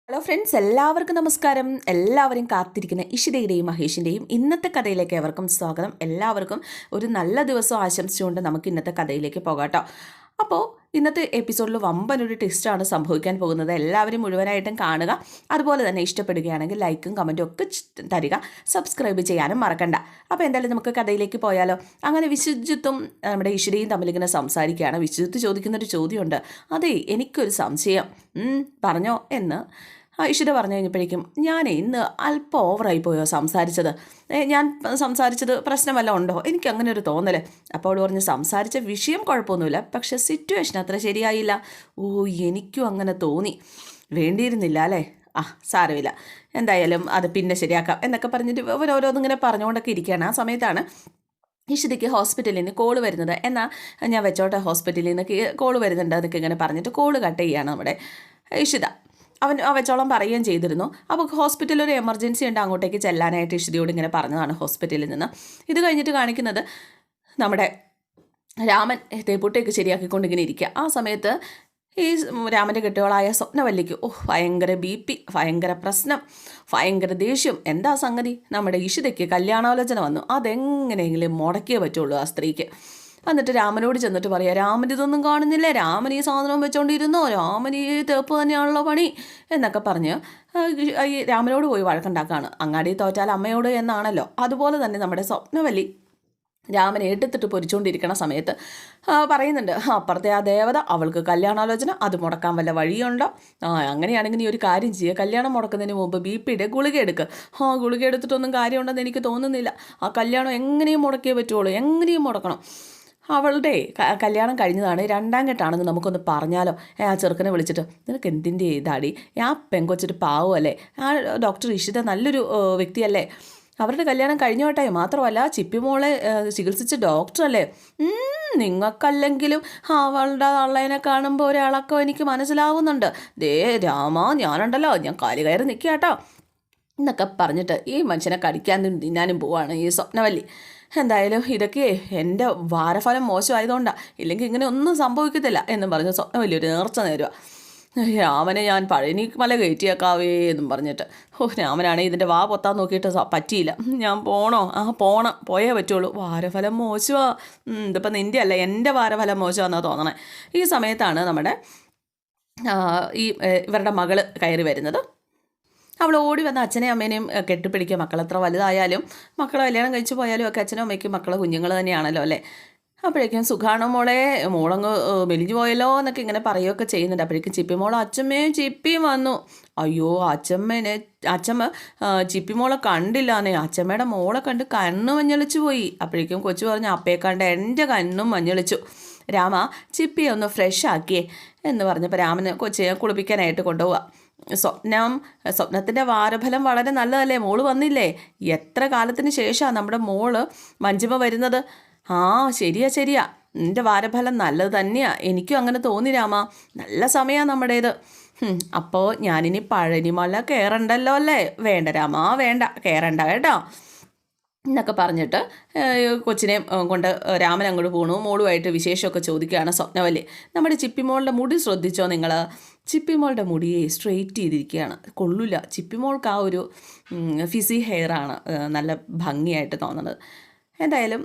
Hello friends, എല്ലാവർക്കും നമസ്കാരം. എല്ലാവരും കാത്തിരിക്കുന്ന ഇഷിതയുടെയും മഹേഷിൻ്റെയും ഇന്നത്തെ കഥയിലേക്ക് ഏവർക്കും സ്വാഗതം. എല്ലാവർക്കും ഒരു നല്ല ദിവസം ആശംസിച്ചുകൊണ്ട് നമുക്ക് ഇന്നത്തെ കഥയിലേക്ക് പോകാം കേട്ടോ. അപ്പോൾ ഇന്നത്തെ എപ്പിസോഡിൽ വമ്പനൊരു ട്വിസ്റ്റാണ് സംഭവിക്കാൻ പോകുന്നത്. എല്ലാവരും മുഴുവനായിട്ടും കാണുക. അതുപോലെ തന്നെ ഇഷ്ടപ്പെടുകയാണെങ്കിൽ ലൈക്കും കമൻറ്റും ഒക്കെ തരിക. സബ്സ്ക്രൈബ് ചെയ്യാനും മറക്കണ്ട. അപ്പോൾ എന്തായാലും നമുക്ക് കഥയിലേക്ക് പോയാലോ. അങ്ങനെ വിശ്വജിത്തും നമ്മുടെ ഇഷിതയും തമ്മിലിങ്ങനെ സംസാരിക്കുകയാണ്. വിശ്വജിത്ത് ചോദിക്കുന്നൊരു ചോദ്യമുണ്ട്. അതെ, എനിക്കൊരു സംശയം. പറഞ്ഞോ എന്ന് ഇഷിത പറഞ്ഞു കഴിഞ്ഞപ്പോഴേക്കും ഇന്ന് അല്പം ഓവറായി പോയോ സംസാരിച്ചത്? ഞാൻ സംസാരിച്ചത് പ്രശ്നമല്ല ഉണ്ടോ? എനിക്ക് അങ്ങനെ ഒരു തോന്നൽ. അപ്പോൾ അവൾ പറഞ്ഞു, സംസാരിച്ച വിഷയം കുഴപ്പമൊന്നുമില്ല, പക്ഷെ സിറ്റുവേഷൻ അത്ര ശരിയായില്ല. ഓ, എനിക്കും അങ്ങനെ തോന്നി. വേണ്ടിയിരുന്നില്ല അല്ലേ? സാരമില്ല, എന്തായാലും അത് പിന്നെ ശരിയാക്കാം എന്നൊക്കെ പറഞ്ഞിട്ട് ഓരോന്നിങ്ങനെ പറഞ്ഞുകൊണ്ടൊക്കെ ഇരിക്കുകയാണ്. ആ സമയത്താണ് ഇഷിതയ്ക്ക് ഹോസ്പിറ്റലിൽ നിന്ന് കോള് വരുന്നത്. എന്നാൽ ഞാൻ വെച്ചോട്ടെ, ഹോസ്പിറ്റലിൽ നിന്ന് കോള് വരുന്നുണ്ട് എന്നൊക്കെ ഇങ്ങനെ പറഞ്ഞിട്ട് കോള് കട്ട് ചെയ്യുകയാണ് നമ്മുടെ ഇഷിത. അവൻ വെച്ചോളം പറയുകയും ചെയ്തിരുന്നു. അപ്പോൾ ഹോസ്പിറ്റലിൽ ഒരു എമർജൻസി ഉണ്ട്, അങ്ങോട്ടേക്ക് ചെല്ലാനായിട്ട് ഇഷിതയോട് ഇങ്ങനെ പറഞ്ഞതാണ് ഹോസ്പിറ്റലിൽ നിന്ന്. ഇത് കഴിഞ്ഞിട്ട് കാണിക്കുന്നത് നമ്മുടെ രാമൻ തേപ്പൂട്ടേക്ക് ശരിയാക്കിക്കൊണ്ട് ഇങ്ങനെ ഇരിക്കുക. ആ സമയത്ത് ഈ രാമൻ്റെ കെട്ടിയോളായ സ്വപ്നവല്ലിക്ക് ഭയങ്കര BP, ഭയങ്കര പ്രശ്നം, ഭയങ്കര ദേഷ്യം. എന്താ സംഗതി? നമ്മുടെ ഇഷിതയ്ക്ക് കല്യാണാലോചന വന്നു. അതെങ്ങനെയെങ്കിലും മുടക്കിയേ പറ്റുള്ളൂ ആ സ്ത്രീക്ക്. എന്നിട്ട് രാമനോട് ചെന്നിട്ട് പറയാം, രാമൻ ഇതൊന്നും കാണുന്നില്ലേ, രാമൻ ഈ സാധനം വെച്ചോണ്ടിരുന്നോ, രാമൻ ഈ തേപ്പ് തന്നെയാണല്ലോ പണി എന്നൊക്കെ പറഞ്ഞ് ഈ രാമനോട് പോയി വഴക്കുണ്ടാക്കുകയാണ്. അങ്ങാടി തോറ്റാൽ അമ്മയോട് എന്നാണല്ലോ, അതുപോലെ തന്നെ നമ്മുടെ സ്വപ്നവല്ലി രാമനെ എടുത്തിട്ട് പൊരിച്ചുകൊണ്ടിരിക്കണ സമയത്ത് പറയുന്നുണ്ട്, അപ്പുറത്തെ ആ ദേവത അവൾക്ക് കല്യാണാലോചന, അത് മുടക്കാൻ വല്ല വഴിയുണ്ടോ? അങ്ങനെയാണെങ്കിൽ നീ ഒരു കാര്യം ചെയ്യുക, കല്യാണം മുടക്കുന്നതിന് മുമ്പ് BP ഗുളിക എടുക്കുക. ഗുളിക എടുത്തിട്ടൊന്നും കാര്യമുണ്ടെന്ന് എനിക്ക് തോന്നുന്നില്ല. ആ കല്യാണം എങ്ങനെയും മുടക്കിയേ പറ്റുള്ളൂ, എങ്ങനെയും മുടക്കണം. അവളുടെ കല്യാണം കഴിഞ്ഞതാണ്, 2ാം കെട്ടാണെന്ന് നമുക്കൊന്ന് പറഞ്ഞാലോ? ആ ചെറുക്കനെ വിളിച്ചിട്ട്, നിനക്ക് എന്തിൻ്റെ ഇതാടി, ആ പെങ്കൊച്ചിട്ട് പാവമല്ലേ, ആ ഡോക്ടർ ഇഷിത നല്ലൊരു വ്യക്തിയല്ലേ, അവരുടെ കല്യാണം കഴിഞ്ഞോട്ടെ, മാത്രമല്ല ചിപ്പിമോളെ ചികിത്സിച്ച ഡോക്ടറല്ലേ, നിങ്ങൾക്കല്ലെങ്കിലും അവളുടെ തള്ളേനെ കാണുമ്പോൾ ഒരിളക്കം എനിക്ക് മനസ്സിലാവുന്നുണ്ട്. ദേ രാമ, ഞാനുണ്ടല്ലോ, ഞാൻ കാല് കയറി നിൽക്കുക കേട്ടോ എന്നൊക്കെ പറഞ്ഞിട്ട് ഈ മനുഷ്യനെ കടിക്കാനും തിന്നാനും പോവാണ് ഈ സ്വപ്നവല്ലി. എന്തായാലും ഇതൊക്കെ എൻ്റെ വാരഫലം മോശമായതുകൊണ്ടാണ്, ഇല്ലെങ്കിൽ ഇങ്ങനെ ഒന്നും സംഭവിക്കത്തില്ല എന്നും പറഞ്ഞ് സ്വപ്നവല്ലി ഒരു നേർച്ച നേരുക. രാമനെ ഞാൻ പഴനി മല കയറ്റിയേക്കാവേ എന്നും പറഞ്ഞിട്ട്. രാമനാണെങ്കിൽ ഇതിൻ്റെ വാ പൊത്താൻ നോക്കിയിട്ട് പറ്റിയില്ല. ഞാൻ പോണോ? പോണം, പോയേ പറ്റുള്ളൂ. വാരഫലം മോശമാ. ഇതിപ്പോൾ നിൻ്റെ അല്ല, എൻ്റെ വാരഫലം മോശമാണെന്നാണ് തോന്നണേ. ഈ സമയത്താണ് നമ്മുടെ ഇവരുടെ മകള് കയറി വരുന്നത്. അവൾ ഓടി വന്ന അച്ഛനെയും അമ്മേനെയും കെട്ടിപ്പിടിക്കുക. മക്കളെത്ര വലുതായാലും, മക്കളെ കല്യാണം കഴിച്ചു പോയാലും ഒക്കെ അച്ഛനും അമ്മയ്ക്കും മക്കളെ കുഞ്ഞുങ്ങൾ തന്നെയാണല്ലോ അല്ലേ. അപ്പോഴേക്കും സുഖാണോ മോളെ, മോളങ്ങ് മെലിഞ്ഞു പോയല്ലോ എന്നൊക്കെ ഇങ്ങനെ പറയുകയൊക്കെ ചെയ്യുന്നുണ്ട്. അപ്പോഴേക്കും ചിപ്പിമോളെ അച്ഛമ്മയും ചിപ്പിയും വന്നു. അയ്യോ, അച്ഛമ്മ ചിപ്പിമോളെ കണ്ടില്ലാന്നേ, അച്ഛമ്മയുടെ മോളെ കണ്ട് കണ്ണ് മഞ്ഞളിച്ചു പോയി. അപ്പോഴേക്കും കൊച്ചു പറഞ്ഞു, അപ്പയെ കണ്ട് എൻ്റെ കണ്ണും മഞ്ഞളിച്ചു. രാമ, ചിപ്പിയെ ഒന്ന് ഫ്രഷ് ആക്കിയേ എന്ന് പറഞ്ഞപ്പോൾ രാമന് കൊച്ചിയെ കുളിപ്പിക്കാനായിട്ട് കൊണ്ടുപോവുക. സ്വപ്നത്തിൻ്റെ വാരഫലം വളരെ നല്ലതല്ലേ, മോള് വന്നില്ലേ? എത്ര കാലത്തിന് ശേഷമാണ് നമ്മുടെ മോള് മഞ്ജിമ വരുന്നത്. ശരിയാ, നിൻ്റെ വാരഫലം നല്ലത് തന്നെയാണ്, എനിക്കും അങ്ങനെ തോന്നി രാമ. നല്ല സമയമാണ് നമ്മുടേത്. അപ്പോൾ ഞാനിനി പഴനിമല കയറണ്ടല്ലോ അല്ലേ? വേണ്ട രാമ, വേണ്ട, കയറണ്ട കേട്ടോ എന്നൊക്കെ പറഞ്ഞിട്ട് കൊച്ചിനെ കൊണ്ട് രാമൻ അങ്ങോട്ട് പോണു. മോളുമായിട്ട് വിശേഷമൊക്കെ ചോദിക്കുകയാണ് സ്വപ്നവല്ലി. നമ്മുടെ ചിപ്പിമോളുടെ മുടി ശ്രദ്ധിച്ചോ നിങ്ങൾ? ചിപ്പിമോളുടെ മുടിയെ സ്ട്രെയിറ്റ് ചെയ്തിരിക്കുകയാണ്, കൊള്ളില്ല. ചിപ്പിമോൾക്ക് ആ ഒരു ഫിസി ഹെയറാണ് നല്ല ഭംഗിയായിട്ട് തോന്നുന്നത്. എന്തായാലും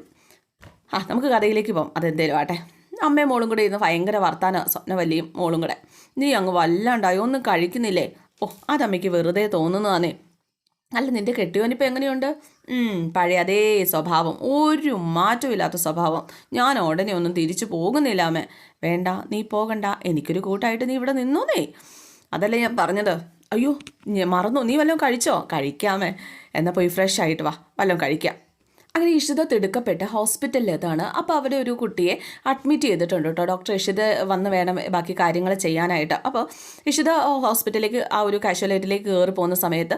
നമുക്ക് കഥയിലേക്ക് പോകാം. അതെന്തേലും ആട്ടെ. അമ്മയും മോളും കൂടെ ഇരുന്ന് ഭയങ്കര വർത്താനം, സ്വപ്നവല്ലിയും മോളും കൂടെ. നീ അങ്ങ് വല്ലാണ്ടായോ, ഒന്നും കഴിക്കുന്നില്ലേ? അതമ്മയ്ക്ക് വെറുതെ തോന്നുന്നതാണേ. അല്ല, നിൻ്റെ കെട്ടിയോനിപ്പോൾ എങ്ങനെയുണ്ട്? പഴയ അതേ സ്വഭാവം, ഒരു മാറ്റമില്ലാത്ത സ്വഭാവം. ഞാൻ ഉടനെ ഒന്നും തിരിച്ചു പോകുന്നില്ല അമ്മേ. വേണ്ട, നീ പോകണ്ട, എനിക്കൊരു കൂട്ടായിട്ട് നീ ഇവിടെ നിന്നോന്നേ. അതല്ലേ ഞാൻ പറഞ്ഞത്. അയ്യോ, മറന്നു, നീ വല്ലതും കഴിച്ചോ? കഴിക്കാമേ, എന്നാൽ പോയി ഫ്രഷ് ആയിട്ട് വാ, വല്ലതും കഴിക്കാം. അങ്ങനെ ഇഷിത തിടുക്കപ്പെട്ട് ഹോസ്പിറ്റലിലെത്താണ്. അപ്പോൾ അവർ ഒരു കുട്ടിയെ അഡ്മിറ്റ് ചെയ്തിട്ടുണ്ട് കേട്ടോ. ഡോക്ടർ ഇഷിത വന്ന് വേണം ബാക്കി കാര്യങ്ങൾ ചെയ്യാനായിട്ട്. അപ്പോൾ ഇഷിത ഹോസ്പിറ്റലിലേക്ക് ആ ഒരു കാഷ്വാലിറ്റിയിലേക്ക് കയറി പോകുന്ന സമയത്ത്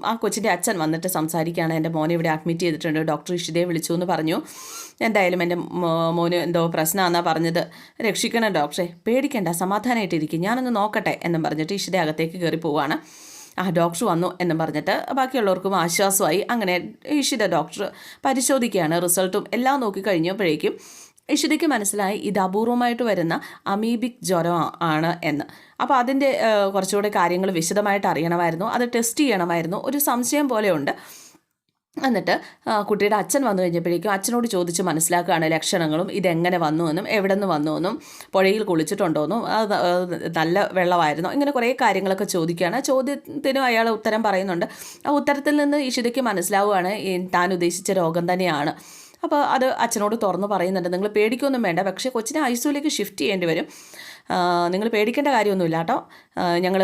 ആ കൊച്ചിൻ്റെ അച്ഛൻ വന്നിട്ട് സംസാരിക്കുകയാണ്. എൻ്റെ മോനെ ഇവിടെ അഡ്മിറ്റ് ചെയ്തിട്ടുണ്ട്, ഡോക്ടർ ഇഷിതയെ വിളിച്ചു എന്ന് പറഞ്ഞു. എന്തായാലും എൻ്റെ മോന് എന്തോ പ്രശ്നമാണെന്നാണ് പറഞ്ഞത്. രക്ഷിക്കണം ഡോക്ടറെ, പേടിക്കേണ്ട, സമാധാനമായിട്ടിരിക്കും, ഞാനൊന്ന് നോക്കട്ടെ എന്നും പറഞ്ഞിട്ട് ഇഷിത അകത്തേക്ക് കയറി പോവുകയാണ്. ഡോക്ടർ വന്നു എന്നും പറഞ്ഞിട്ട് ബാക്കിയുള്ളവർക്കും ആശ്വാസമായി. അങ്ങനെ ഇഷിത ഡോക്ടർ പരിശോധിക്കുകയാണ്. റിസൾട്ടും എല്ലാം നോക്കി കഴിഞ്ഞപ്പോഴേക്കും ഇഷിതയ്ക്ക് മനസ്സിലായി ഇത് അപൂർവമായിട്ട് വരുന്ന അമീബിക് ജ്വരം ആണ് എന്ന്. അപ്പോൾ അതിൻ്റെ കുറച്ചുകൂടെ കാര്യങ്ങൾ വിശദമായിട്ട് അറിയണമായിരുന്നു, അത് ടെസ്റ്റ് ചെയ്യണമായിരുന്നു, ഒരു സംശയം പോലെയുണ്ട്. എന്നിട്ട് കുട്ടിയുടെ അച്ഛൻ വന്നു കഴിഞ്ഞപ്പോഴേക്കും അച്ഛനോട് ചോദിച്ച് മനസ്സിലാക്കുകയാണ് ലക്ഷണങ്ങളും, ഇതെങ്ങനെ വന്നു എന്നും, എവിടെ നിന്ന് വന്നു എന്നും, പുഴയിൽ കുളിച്ചിട്ടുണ്ടോയെന്നും, നല്ല വെള്ളമായിരുന്നോ, ഇങ്ങനെ കുറേ കാര്യങ്ങളൊക്കെ ചോദിക്കുകയാണ്. ചോദ്യത്തിനും അയാൾ ഉത്തരം പറയുന്നുണ്ട്. ആ ഉത്തരത്തിൽ നിന്ന് ഇഷിതയ്ക്ക് മനസ്സിലാവുകയാണ് താൻ ഉദ്ദേശിച്ച രോഗം തന്നെയാണ്. അപ്പോൾ അത് അച്ഛനോട് തുറന്ന് പറയുന്നുണ്ട്. നിങ്ങൾ പേടിക്കൊന്നും വേണ്ട, പക്ഷേ കൊച്ചിനെ ഐസിയുലേക്ക് ഷിഫ്റ്റ് ചെയ്യേണ്ടി വരും, നിങ്ങൾ പേടിക്കേണ്ട കാര്യമൊന്നുമില്ല കേട്ടോ, ഞങ്ങൾ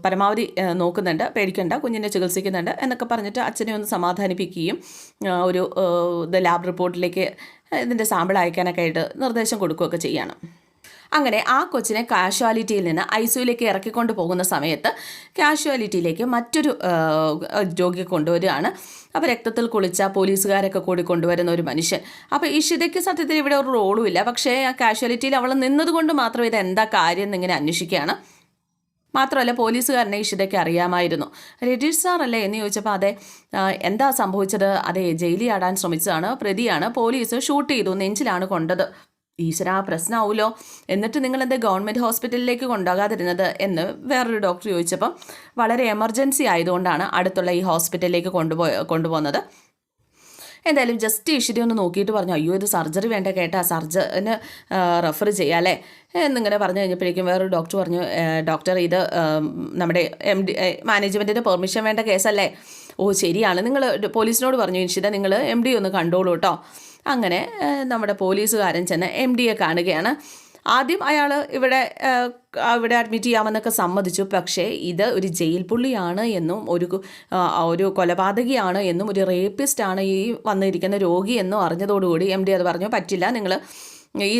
പരമാവധി നോക്കുന്നുണ്ട്, പേടിക്കേണ്ട, കുഞ്ഞിനെ ചികിത്സിക്കുന്നുണ്ട് എന്നൊക്കെ പറഞ്ഞിട്ട് അച്ഛനെ ഒന്ന് സമാധാനിപ്പിക്കുകയും ഒരു ലാബ് റിപ്പോർട്ടിലേക്ക് ഇതിൻ്റെ സാമ്പിൾ അയക്കാനൊക്കെ ആയിട്ട് നിർദ്ദേശം കൊടുക്കുകയൊക്കെ ചെയ്യണം. അങ്ങനെ ആ കൊച്ചിനെ കാഷ്വാലിറ്റിയിൽ നിന്ന് ഐസിയുലേക്ക് ഇറക്കിക്കൊണ്ട് പോകുന്ന സമയത്ത് കാഷ്വാലിറ്റിയിലേക്ക് മറ്റൊരു രോഗിയെ കൊണ്ടുവരികയാണ്. അപ്പോൾ രക്തത്തിൽ കുളിച്ച പോലീസുകാരൊക്കെ കൂടി കൊണ്ടുവരുന്ന ഒരു മനുഷ്യൻ. അപ്പോൾ ഇഷിതയ്ക്ക് സത്യത്തിൽ ഇവിടെ ഒരു റോളും ഇല്ല, പക്ഷേ ആ കാഷ്വാലിറ്റിയിൽ അവൾ നിന്നതുകൊണ്ട് മാത്രം ഇത് എന്താ കാര്യം എന്നിങ്ങനെ അന്വേഷിക്കുകയാണ്. മാത്രമല്ല പോലീസുകാരനെ ഇഷിതയ്ക്ക് അറിയാമായിരുന്നു. രതീഷ് സാർ അല്ലേ എന്ന് ചോദിച്ചപ്പോൾ അതെ. എന്താ സംഭവിച്ചത്? അതെ, ജയിലിൽ ആടാൻ ശ്രമിച്ചതാണ്, പ്രതിയാണ്, പോലീസ് ഷൂട്ട് ചെയ്തു, നെഞ്ചിലാണ് കൊണ്ടത്. ഈശ്വരാ, പ്രശ്നമാവുമല്ലോ. എന്നിട്ട് നിങ്ങളെന്താ ഗവൺമെൻറ് ഹോസ്പിറ്റലിലേക്ക് കൊണ്ടുപോകാതിരുന്നത് എന്ന് വേറൊരു ഡോക്ടർ ചോദിച്ചപ്പം വളരെ എമർജൻസി ആയതുകൊണ്ടാണ് അടുത്തുള്ള ഈ ഹോസ്പിറ്റലിലേക്ക് കൊണ്ടുപോകുന്നത്. എന്തായാലും ജസ്റ്റ് ഇഷിത ഒന്ന് നോക്കിയിട്ട് പറഞ്ഞു, അയ്യോ ഇത് സർജറി വേണ്ട കേട്ടാ, സർജന് റെഫർ ചെയ്യാമല്ലേ എന്നിങ്ങനെ പറഞ്ഞു കഴിഞ്ഞപ്പോഴേക്കും വേറൊരു ഡോക്ടർ പറഞ്ഞു, ഡോക്ടർ ഇത് നമ്മുടെ മാനേജ്മെൻറ്റിൻ്റെ പെർമിഷൻ വേണ്ട കേസല്ലേ? ഓ ശരിയാണ്, നിങ്ങൾ പോലീസിനോട് പറഞ്ഞു ഇഷിത നിങ്ങൾ MD ഒന്ന് കണ്ടോളൂ കേട്ടോ. അങ്ങനെ നമ്മുടെ പോലീസുകാരൻ ചെന്ന് MDയെ കാണുകയാണ്. ആദ്യം അയാൾ ഇവിടെ അഡ്മിറ്റ് ചെയ്യാമെന്നൊക്കെ സമ്മതിച്ചു. പക്ഷേ ഇത് ഒരു ജയിൽ പുള്ളിയാണ് എന്നും ഒരു കൊലപാതകിയാണ് എന്നും ഒരു റേപ്പിസ്റ്റാണ് ഈ വന്നിരിക്കുന്ന രോഗി എന്നും അറിഞ്ഞതോടുകൂടി MD അത് പറഞ്ഞു, പറ്റില്ല, നിങ്ങൾ ഈ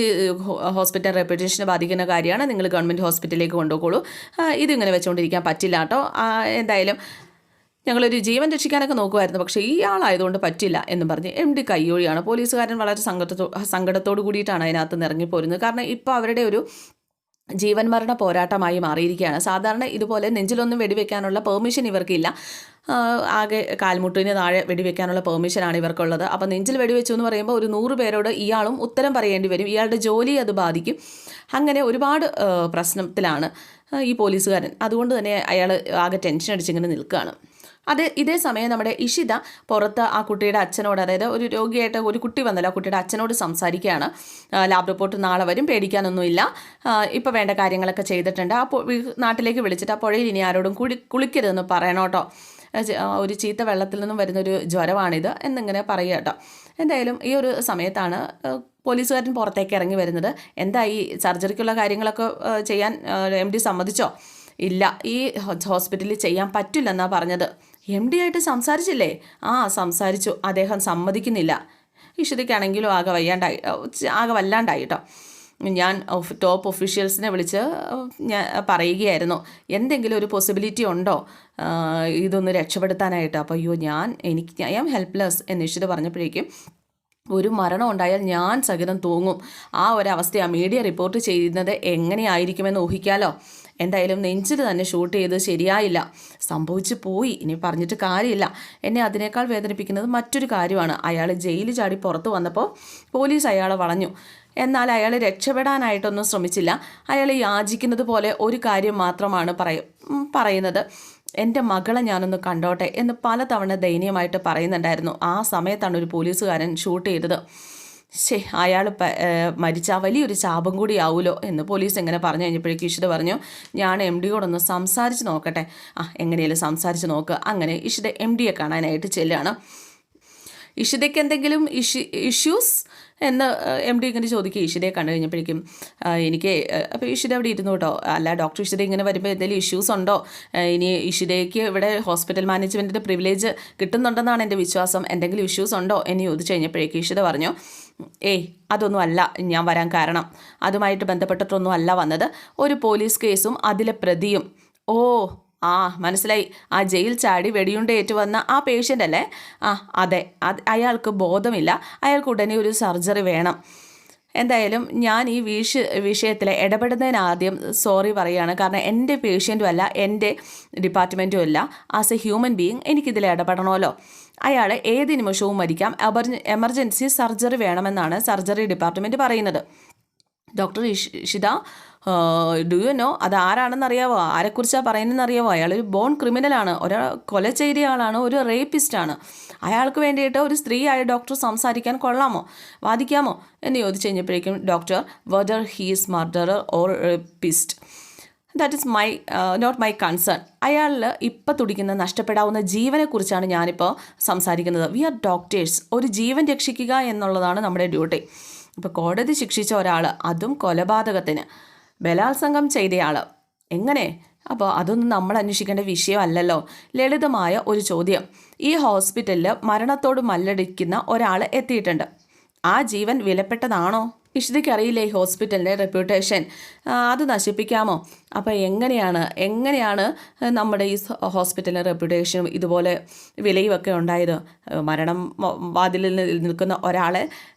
ഹോസ്പിറ്റൽ റെപ്യൂട്ടേഷനെ ബാധിക്കുന്ന കാര്യമാണ്, നിങ്ങൾ ഗവൺമെൻറ് ഹോസ്പിറ്റലിലേക്ക് കൊണ്ടുപോകുള്ളൂ, ഇതിങ്ങനെ വെച്ചുകൊണ്ടിരിക്കാൻ പറ്റില്ല കേട്ടോ. എന്തായാലും ഞങ്ങളൊരു ജീവൻ രക്ഷിക്കാനൊക്കെ നോക്കുമായിരുന്നു, പക്ഷേ ഈ ആളായതുകൊണ്ട് പറ്റില്ല എന്ന് പറഞ്ഞ് MD കയ്യൊഴിയാണ്. പോലീസുകാരൻ വളരെ സങ്കടത്തോടു കൂടിയിട്ടാണ് അതിനകത്ത് നിന്ന് ഇറങ്ങിപ്പോരുന്നത്. കാരണം ഇപ്പോൾ അവരുടെ ഒരു ജീവൻ മരണ പോരാട്ടമായി മാറിയിരിക്കുകയാണ്. സാധാരണ ഇതുപോലെ നെഞ്ചിലൊന്നും വെടിവെക്കാനുള്ള പെർമിഷൻ ഇവർക്കില്ല, ആകെ കാൽമുട്ടിന് താഴെ വെടിവെക്കാനുള്ള പെർമിഷനാണ് ഇവർക്കുള്ളത്. അപ്പോൾ നെഞ്ചിൽ വെടിവെച്ചു എന്ന് പറയുമ്പോൾ ഒരു 100 പേരോട് ഇയാളും ഉത്തരം പറയേണ്ടി വരും, ഇയാളുടെ ജോലി അത് ബാധിക്കും. അങ്ങനെ ഒരുപാട് പ്രശ്നത്തിലാണ് ഈ പോലീസുകാരൻ. അതുകൊണ്ട് തന്നെ അയാൾ ആകെ ടെൻഷൻ അടിച്ചിങ്ങനെ നിൽക്കുകയാണ്. ഇതേ സമയം നമ്മുടെ ഇഷിത പുറത്ത് ആ കുട്ടിയുടെ അച്ഛനോട്, അതായത് ഒരു രോഗിയായിട്ട് ഒരു കുട്ടി വന്നല്ലോ, ആ കുട്ടിയുടെ അച്ഛനോട് സംസാരിക്കുകയാണ്. ലാബ് റിപ്പോർട്ട് നാളെ വരും, പേടിക്കാനൊന്നുമില്ല, ഇപ്പോൾ വേണ്ട കാര്യങ്ങളൊക്കെ ചെയ്തിട്ടുണ്ട്, ആ നാട്ടിലേക്ക് വിളിച്ചിട്ട് ആ പുഴയിൽ ഇനി ആരോടും കുളിക്കരുതെന്ന് പറയണം കേട്ടോ, ഒരു ചീത്ത വെള്ളത്തിൽ നിന്നും വരുന്നൊരു ജ്വരമാണിത് എന്നിങ്ങനെ പറയുക കേട്ടോ. എന്തായാലും ഈ ഒരു സമയത്താണ് പോലീസുകാരൻ പുറത്തേക്ക് ഇറങ്ങി വരുന്നത്. എന്താ ഈ സർജറിക്കുള്ള കാര്യങ്ങളൊക്കെ ചെയ്യാൻ MD സമ്മതിച്ചോ? ഇല്ല, ഈ ഹോസ്പിറ്റലിൽ ചെയ്യാൻ പറ്റില്ലെന്നാണ് പറഞ്ഞത്. MD ആയിട്ട് സംസാരിച്ചില്ലേ? സംസാരിച്ചു, അദ്ദേഹം സമ്മതിക്കുന്നില്ല. ഇഷിതയ്ക്കാണെങ്കിലും ആകെ വല്ലാണ്ടായി കേട്ടോ. ഞാൻ ടോപ്പ് ഒഫീഷ്യൽസിനെ വിളിച്ച് ഞാൻ പറയുകയായിരുന്നു, എന്തെങ്കിലും ഒരു പോസിബിലിറ്റി ഉണ്ടോ ഇതൊന്ന് രക്ഷപ്പെടുത്താനായിട്ട്. അപ്പോൾ അയ്യോ ഐ ആം ഹെൽപ്ലെസ് എന്ന് ഇഷിത പറഞ്ഞപ്പോഴേക്കും, ഒരു മരണം ഉണ്ടായാൽ ഞാൻ സഹിതം തൂങ്ങും, ആ ഒരവസ്ഥയാണ്. മീഡിയ റിപ്പോർട്ട് ചെയ്യുന്നത് എങ്ങനെയായിരിക്കുമെന്ന് ഊഹിക്കാലോ. എന്തായാലും നെഞ്ചിൽ തന്നെ ഷൂട്ട് ചെയ്ത് ശരിയായില്ല, സംഭവിച്ചു പോയി, ഇനി പറഞ്ഞിട്ട് കാര്യമില്ല. എന്നെ അതിനേക്കാൾ വേദനിപ്പിക്കുന്നത് മറ്റൊരു കാര്യമാണ്. അയാൾ ജയിലിൽ ചാടി പുറത്ത് വന്നപ്പോൾ പോലീസ് അയാളെ വളഞ്ഞു. എന്നാൽ അയാൾ രക്ഷപ്പെടാനായിട്ടൊന്നും ശ്രമിച്ചില്ല. അയാൾ യാചിക്കുന്നത് പോലെ ഒരു കാര്യം മാത്രമാണ് പറയുന്നത്, എൻ്റെ മകളെ ഞാനൊന്ന് കണ്ടോട്ടെ എന്ന് പലതവണ ദയനീയമായിട്ട് പറയുന്നുണ്ടായിരുന്നു. ആ സമയത്താണ് ഒരു പോലീസുകാരൻ ഷൂട്ട് ചെയ്തത്. അയാൾ മരിച്ചാൽ വലിയൊരു ശാപം കൂടി ആവുമല്ലോ എന്ന് പോലീസ് എങ്ങനെ പറഞ്ഞു കഴിഞ്ഞപ്പോഴേക്കും ഇഷിത പറഞ്ഞു, ഞാൻ MDയോടൊന്ന് സംസാരിച്ച് നോക്കട്ടെ. എങ്ങനെയാലും സംസാരിച്ച് നോക്കുക. അങ്ങനെ ഇഷിത MDയെ കാണാനായിട്ട് ചെല്ലുകയാണ്. ഇഷിതയ്ക്ക് എന്തെങ്കിലും ഇഷ്യൂസ് എന്ന് MD ഇങ്ങനെ ചോദിക്കുക. ഇഷിതയെ കണ്ടു കഴിഞ്ഞപ്പോഴേക്കും അപ്പോൾ ഇഷിത അവിടെ ഇരുന്നു കേട്ടോ. അല്ല ഡോക്ടർ, ഇഷിത ഇങ്ങനെ വരുമ്പോൾ എന്തെങ്കിലും ഇഷ്യൂസ് ഉണ്ടോ? ഇനി ഇഷിതയ്ക്ക് ഇവിടെ ഹോസ്പിറ്റൽ മാനേജ്മെൻറ്റിൻ്റെ പ്രിവിലേജ് കിട്ടുന്നുണ്ടെന്നാണ് എൻ്റെ വിശ്വാസം, എന്തെങ്കിലും ഇഷ്യൂസ് ഉണ്ടോ എന്ന് ചോദിച്ചു കഴിഞ്ഞപ്പോഴേക്കും ഇഷിത പറഞ്ഞു, അതൊന്നും അല്ല ഞാൻ വരാൻ കാരണം, അതുമായിട്ട് ബന്ധപ്പെട്ടിട്ടൊന്നും അല്ല വന്നത്, ഒരു പോലീസ് കേസും അതിലെ പ്രതിയും. മനസ്സിലായി, ആ ജയിൽ ചാടി വെടിയുണ്ട ഏറ്റുവന്ന ആ പേഷ്യൻ്റ് അല്ലേ? അതെ, അയാൾക്ക് ബോധമില്ല, അയാൾക്ക് ഉടനെ ഒരു സർജറി വേണം. എന്തായാലും ഞാൻ ഈ വിഷയത്തിൽ ഇടപെടുന്നതിന് ആദ്യം സോറി പറയുകയാണ്. കാരണം എൻ്റെ പേഷ്യൻറ്റും അല്ല, എൻ്റെ ഡിപ്പാർട്ട്മെൻറ്റും അല്ല. ആസ് എ ഹ്യൂമൻ ബീയിങ് എനിക്കിതിൽ ഇടപെടണമല്ലോ. അയാൾ ഏത് നിമിഷവും മരിക്കാം, എമർജൻസി സർജറി വേണമെന്നാണ് സർജറി ഡിപ്പാർട്ട്മെൻറ്റ് പറയുന്നത്. Doctor Ishita, do you know അത് ആരാണെന്ന് അറിയാവോ? ആരെക്കുറിച്ചാണ് പറയുന്നതെന്ന് അറിയാവോ? അയാളൊരു ബോൺ ക്രിമിനലാണ്, കൊല ചെയ്ത ആളാണ്, ഒരു റേപ്പിസ്റ്റാണ്. അയാൾക്ക് വേണ്ടിയിട്ട് ഒരു സ്ത്രീയായ ഡോക്ടർ സംസാരിക്കാൻ കൊള്ളാമോ, വാദിക്കാമോ എന്ന് ചോദിച്ചു കഴിഞ്ഞപ്പോഴേക്കും doctor, whether he's murderer or rapist that is not my concern. അയാളിൽ ഇപ്പം തുടിക്കുന്ന നഷ്ടപ്പെടാവുന്ന ജീവനെക്കുറിച്ചാണ് ഞാനിപ്പോൾ സംസാരിക്കുന്നത്. We are doctors. ഒരു ജീവൻ രക്ഷിക്കുക എന്നുള്ളതാണ് നമ്മുടെ ഡ്യൂട്ടി. ഇപ്പോൾ കോടതി ശിക്ഷിച്ച ഒരാൾ, അതും കൊലപാതകത്തിന്, ബലാത്സംഗം ചെയ്തയാൾ, എങ്ങനെ? അപ്പോൾ അതൊന്നും നമ്മൾ അന്വേഷിക്കേണ്ട വിഷയമല്ലല്ലോ. ലളിതമായ ഒരു ചോദ്യം. ഈ ഹോസ്പിറ്റലിൽ മരണത്തോട് മല്ലടിക്കുന്ന ഒരാൾ എത്തിയിട്ടുണ്ട്. ആ ജീവൻ വിലപ്പെട്ടതാണോ? ഇഷിതയ്ക്ക് അറിയില്ലേ ഈ ഹോസ്പിറ്റലിൻ്റെ റെപ്യൂട്ടേഷൻ, അത് നശിപ്പിക്കാമോ? അപ്പോൾ എങ്ങനെയാണ് നമ്മുടെ ഈ ഹോസ്പിറ്റലിൻ്റെ റെപ്യൂട്ടേഷനും ഇതുപോലെ വിലയുമൊക്കെ ഉണ്ടായത്? മരണം വാതിലിൽ നിൽക്കുന്ന ഒരാളെ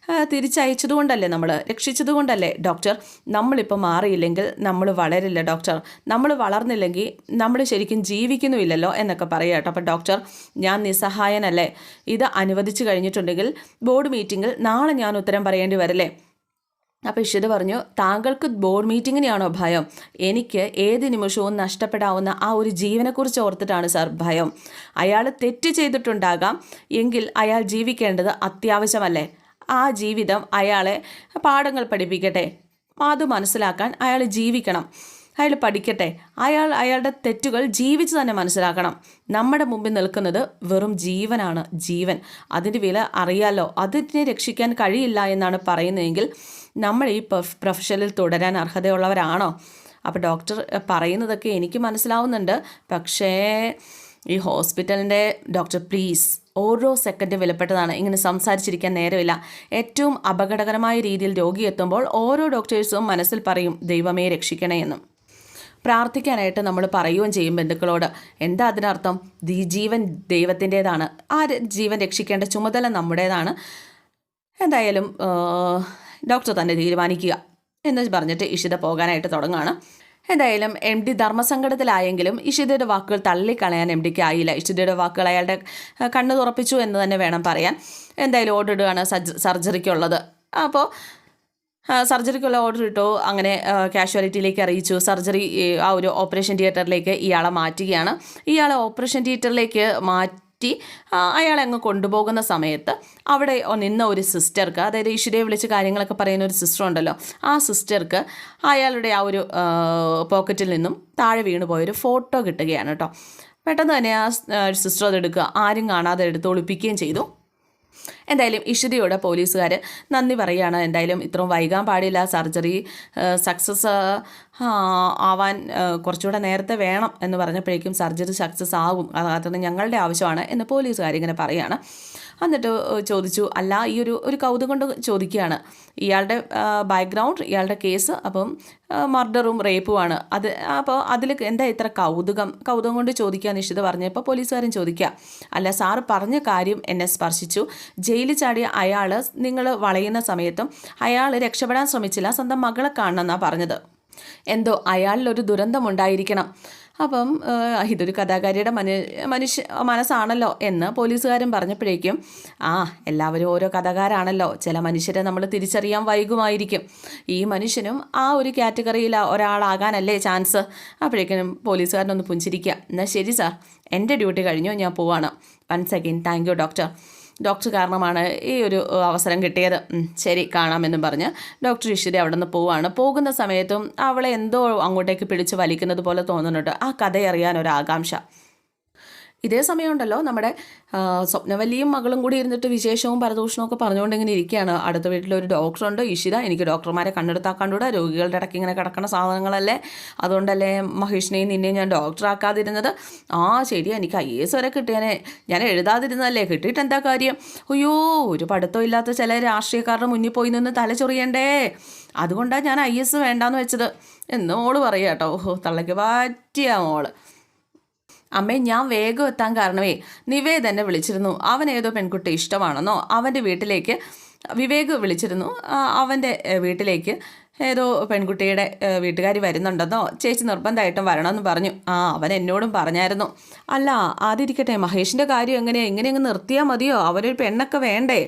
തിരിച്ചയച്ചതുകൊണ്ടല്ലേ, നമ്മൾ രക്ഷിച്ചതുകൊണ്ടല്ലേ ഡോക്ടർ. നമ്മളിപ്പോൾ മാറിയില്ലെങ്കിൽ നമ്മൾ വളരില്ല ഡോക്ടർ. നമ്മൾ വളർന്നില്ലെങ്കിൽ നമ്മൾ ശരിക്കും ജീവിക്കുന്നുമില്ലല്ലോ എന്നൊക്കെ പറയുക കേട്ടോ. അപ്പോൾ ഡോക്ടർ, ഞാൻ നിസ്സഹായനല്ലേ. ഇത് അനുവദിച്ചു കഴിഞ്ഞിട്ടുണ്ടെങ്കിൽ ബോർഡ് മീറ്റിങ്ങിൽ നാളെ ഞാൻ ഉത്തരം പറയേണ്ടി വരില്ലേ? അപ്പോൾ ഇഷിത പറഞ്ഞു, താങ്കൾക്ക് ബോർഡ് മീറ്റിങ്ങിനെയാണോ ഭയം? എനിക്ക് ഏത് നിമിഷവും നഷ്ടപ്പെടാവുന്ന ആ ഒരു ജീവനെക്കുറിച്ച് ഓർത്തിട്ടാണ് സാർ ഭയം. അയാൾ തെറ്റ് ചെയ്തിട്ടുണ്ടാകാം, എങ്കിൽ അയാൾ ജീവിക്കേണ്ടത് അത്യാവശ്യമല്ലേ? ആ ജീവിതം അയാളെ പാഠങ്ങൾ പഠിപ്പിക്കട്ടെ. അത് മനസ്സിലാക്കാൻ അയാൾ ജീവിക്കണം, അയാൾ പഠിക്കട്ടെ. അയാളുടെ തെറ്റുകൾ ജീവിച്ച് തന്നെ മനസ്സിലാക്കണം. നമ്മുടെ മുമ്പിൽ നിൽക്കുന്നത് വെറും ജീവനാണ്, ജീവൻ. അതിൻ്റെ വില അറിയാലോ. അതിനെ രക്ഷിക്കാൻ കഴിയില്ല എന്നാണ് പറയുന്നതെങ്കിൽ നമ്മൾ ഈ പ്രൊഫഷനിൽ തുടരാൻ അർഹതയുള്ളവരാണോ? അപ്പോൾ ഡോക്ടർ പറയുന്നതൊക്കെ എനിക്ക് മനസ്സിലാവുന്നുണ്ട്. പക്ഷേ ഈ ഹോസ്പിറ്റലിൻ്റെ ഡോക്ടർ, പ്ലീസ്, ഓരോ സെക്കൻഡും വിലപ്പെട്ടതാണ്. ഇങ്ങനെ സംസാരിച്ചിരിക്കാൻ നേരമില്ല. ഏറ്റവും അപകടകരമായ രീതിയിൽ രോഗി എത്തുമ്പോൾ ഓരോ ഡോക്ടേഴ്സും മനസ്സിൽ പറയും, ദൈവമേ രക്ഷിക്കണേ എന്നും. പ്രാർത്ഥിക്കാനായിട്ട് നമ്മൾ പറയുകയും ചെയ്യും ബന്ധുക്കളോട്. എന്താ അതിനർത്ഥം? ജീവൻ ദൈവത്തിൻ്റേതാണ്. ആ ജീവൻ രക്ഷിക്കേണ്ട ചുമതല നമ്മുടേതാണ്. എന്തായാലും ഡോക്ടർ തന്നെ തീരുമാനിക്കുക എന്ന് പറഞ്ഞിട്ട് ഇഷിത പോകാനായിട്ട് തുടങ്ങുകയാണ്. എന്തായാലും എം ഡി ധർമ്മസങ്കടത്തിലായെങ്കിലും ഇഷിതയുടെ വാക്കുകൾ തള്ളിക്കളയാൻ എം ഡിക്ക് ആയില്ല. ഇഷിതയുടെ വാക്കുകൾ അയാളുടെ കണ്ണ് തുറപ്പിച്ചു എന്ന് തന്നെ വേണം പറയാൻ. എന്തായാലും ഓർഡർ ഇടുകയാണ് സർജറിക്കുള്ളത്. അപ്പോൾ സർജറിക്കുള്ള ഓർഡർ ഇട്ടു. അങ്ങനെ കാഷ്വാലിറ്റിയിലേക്ക് അറിയിച്ചു. സർജറി ആ ഒരു ഓപ്പറേഷൻ തിയേറ്ററിലേക്ക് ഇയാളെ മാറ്റുകയാണ്. ഇയാളെ ഓപ്പറേഷൻ തിയേറ്ററിലേക്ക് മാറ്റി അയാളെ അങ്ങ് കൊണ്ടുപോകുന്ന സമയത്ത് അവിടെ നിന്ന ഒരു സിസ്റ്റർക്ക്, അതായത് ഇഷിതയെ വിളിച്ച് കാര്യങ്ങളൊക്കെ പറയുന്ന ഒരു സിസ്റ്റർ ഉണ്ടല്ലോ, ആ സിസ്റ്റർക്ക് അയാളുടെ ആ ഒരു പോക്കറ്റിൽ നിന്നും താഴെ വീണു പോയൊരു ഫോട്ടോ കിട്ടുകയാണ് കേട്ടോ. പെട്ടെന്ന് തന്നെ ആ സിസ്റ്റർ അത് എടുക്കുക, ആരും കാണാതെ എടുത്ത് ഒളിപ്പിക്കുകയും ചെയ്തു. എന്തായാലും ഇഷിതയോട് പോലീസുകാർ നന്ദി പറയുകയാണ്. എന്തായാലും ഇത്രയും വൈകാൻ പാടില്ല, സർജറി സക്സസ് ആവാൻ കുറച്ചുകൂടെ നേരത്തെ വേണം എന്ന് പറഞ്ഞപ്പോഴേക്കും സർജറി സക്സസ് ആകും, അതാണ് ഞങ്ങളുടെ ആവശ്യമാണ് എന്ന് പോലീസുകാരിങ്ങനെ പറയുകയാണ്. എന്നിട്ട് ചോദിച്ചു, അല്ല ഈ ഒരു കൗതുകം കൊണ്ട് ചോദിക്കുകയാണ്, ഇയാളുടെ ബാക്ക്ഗ്രൗണ്ട്, ഇയാളുടെ കേസ് അപ്പം മർഡറും റേപ്പുമാണ്, അപ്പോൾ അതിൽ എന്താ ഇത്ര കൗതുകം കൊണ്ട് ചോദിക്കാൻ ഇഷിത പറഞ്ഞപ്പോൾ പോലീസുകാരൻ ചോദിക്കുക, അല്ല സാറ് പറഞ്ഞ കാര്യം എന്നെ സ്പർശിച്ചു. ജയിലിൽ ചാടിയ അയാൾ നിങ്ങൾ വളയുന്ന സമയത്തും അയാൾ രക്ഷപ്പെടാൻ ശ്രമിച്ചില്ല, സ്വന്തം മകളെ കാണണമെന്നാണ് പറഞ്ഞത്. എന്തോ അയാളിലൊരു ദുരന്തമുണ്ടായിരിക്കണം. അപ്പം ഇതൊരു കഥാകാരിയുടെ മനസ്സാണല്ലോ എന്ന് പോലീസുകാരൻ പറഞ്ഞപ്പോഴേക്കും, എല്ലാവരും ഓരോ കഥാകാരാണല്ലോ, ചില മനുഷ്യരെ നമ്മൾ തിരിച്ചറിയാൻ വൈകുമായിരിക്കും, ഈ മനുഷ്യനും ആ ഒരു കാറ്റഗറിയിൽ ഒരാളാകാനല്ലേ ചാൻസ്. അപ്പോഴേക്കും പോലീസുകാരനൊന്ന് പുഞ്ചിരിക്കുക. എന്നാൽ ശരി സാർ, എൻ്റെ ഡ്യൂട്ടി കഴിഞ്ഞു, ഞാൻ പോവാണ്. Once again thank you doctor കാരണമാണ് ഈ ഒരു അവസരം കിട്ടിയത്. ശരി, കാണാമെന്നും പറഞ്ഞ് ഡോക്ടർ ഇഷിത അവിടെ നിന്ന് പോവുകയാണ്. പോകുന്ന സമയത്തും അവളെ എന്തോ അങ്ങോട്ടേക്ക് പിടിച്ച് വലിക്കുന്നത് പോലെ തോന്നുന്നുണ്ട്. ആ കഥയറിയാൻ ഒരു ആകാംക്ഷ. ഇതേ സമയമുണ്ടല്ലോ നമ്മുടെ സ്വപ്നവല്ലിയും മകളും കൂടി ഇരുന്നിട്ട് വിശേഷവും പരദൂഷണവും ഒക്കെ പറഞ്ഞുകൊണ്ടിങ്ങനെ ഇരിക്കുകയാണ്. അടുത്ത വീട്ടിലൊരു ഡോക്ടറുണ്ട്, ഇഷിത. എനിക്ക് ഡോക്ടർമാരെ കണ്ടെടുത്താക്കാണ്ടൂടെ, രോഗികളുടെ ഇടയ്ക്ക് ഇങ്ങനെ കിടക്കുന്ന സാധനങ്ങളല്ലേ, അതുകൊണ്ടല്ലേ മഹേഷിനെയും നിന്നെയും ഞാൻ ഡോക്ടറാക്കാതിരുന്നത്. ശരിയാ, എനിക്ക് IAS വരെ കിട്ടിയാനെ, ഞാൻ എഴുതാതിരുന്നതല്ലേ, കിട്ടിയിട്ട് എന്താ കാര്യം? അയ്യോ, ഒരു പഠിത്തം ഇല്ലാത്ത ചില രാഷ്ട്രീയക്കാരുടെ മുന്നിൽ പോയി നിന്ന് തല ചൊറിയണ്ടേ, അതുകൊണ്ടാണ് ഞാൻ IAS വേണ്ടാന്ന് വെച്ചത് എന്ന് മോള് പറയുക കേട്ടോ. തള്ളയ്ക്ക് പറ്റിയ മോള്. അമ്മേ, ഞാൻ വേഗം എത്താൻ കാരണമേ നിവേദ് എന്നെ വിളിച്ചിരുന്നു. അവൻ ഏതോ പെൺകുട്ടി ഇഷ്ടമാണെന്നോ അവൻ്റെ വീട്ടിലേക്ക് വിവേക് വിളിച്ചിരുന്നു അവൻ്റെ വീട്ടിലേക്ക് ഏതോ പെൺകുട്ടിയുടെ വീട്ടുകാർ വരുന്നുണ്ടെന്നോ ചേച്ചി നിർബന്ധമായിട്ടും വരണമെന്ന് പറഞ്ഞു. അവൻ എന്നോടും പറഞ്ഞായിരുന്നു. അല്ല അതിരിക്കട്ടെ, മഹേഷിൻ്റെ കാര്യം എങ്ങനെയങ്ങ് നിർത്തിയാൽ മതിയോ? അവനൊരു പെണ്ണൊക്കെ വേണ്ടേ?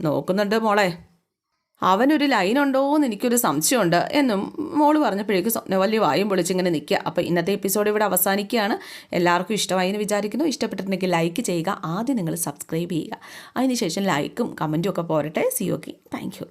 നോക്കുന്നുണ്ട് മോളെ, അവനൊരു ലൈനുണ്ടോ എന്ന് എനിക്കൊരു സംശയമുണ്ട് എന്നും മോള് പറഞ്ഞപ്പോഴേക്കും സ്വപ്നവല്ലി വായും പൊളിച്ചിങ്ങനെ നിൽക്കുക. അപ്പോൾ ഇന്നത്തെ എപ്പിസോഡ് ഇവിടെ അവസാനിക്കുകയാണ്. എല്ലാവർക്കും ഇഷ്ടമായി എന്ന് വിചാരിക്കുന്നു. ഇഷ്ടപ്പെട്ടിട്ടുണ്ടെങ്കിൽ ലൈക്ക് ചെയ്യുക. ആദ്യം നിങ്ങൾ സബ്സ്ക്രൈബ് ചെയ്യുക. അതിനുശേഷം ലൈക്കും കമൻറ്റും ഒക്കെ പോരട്ടെ. C okay, thank you.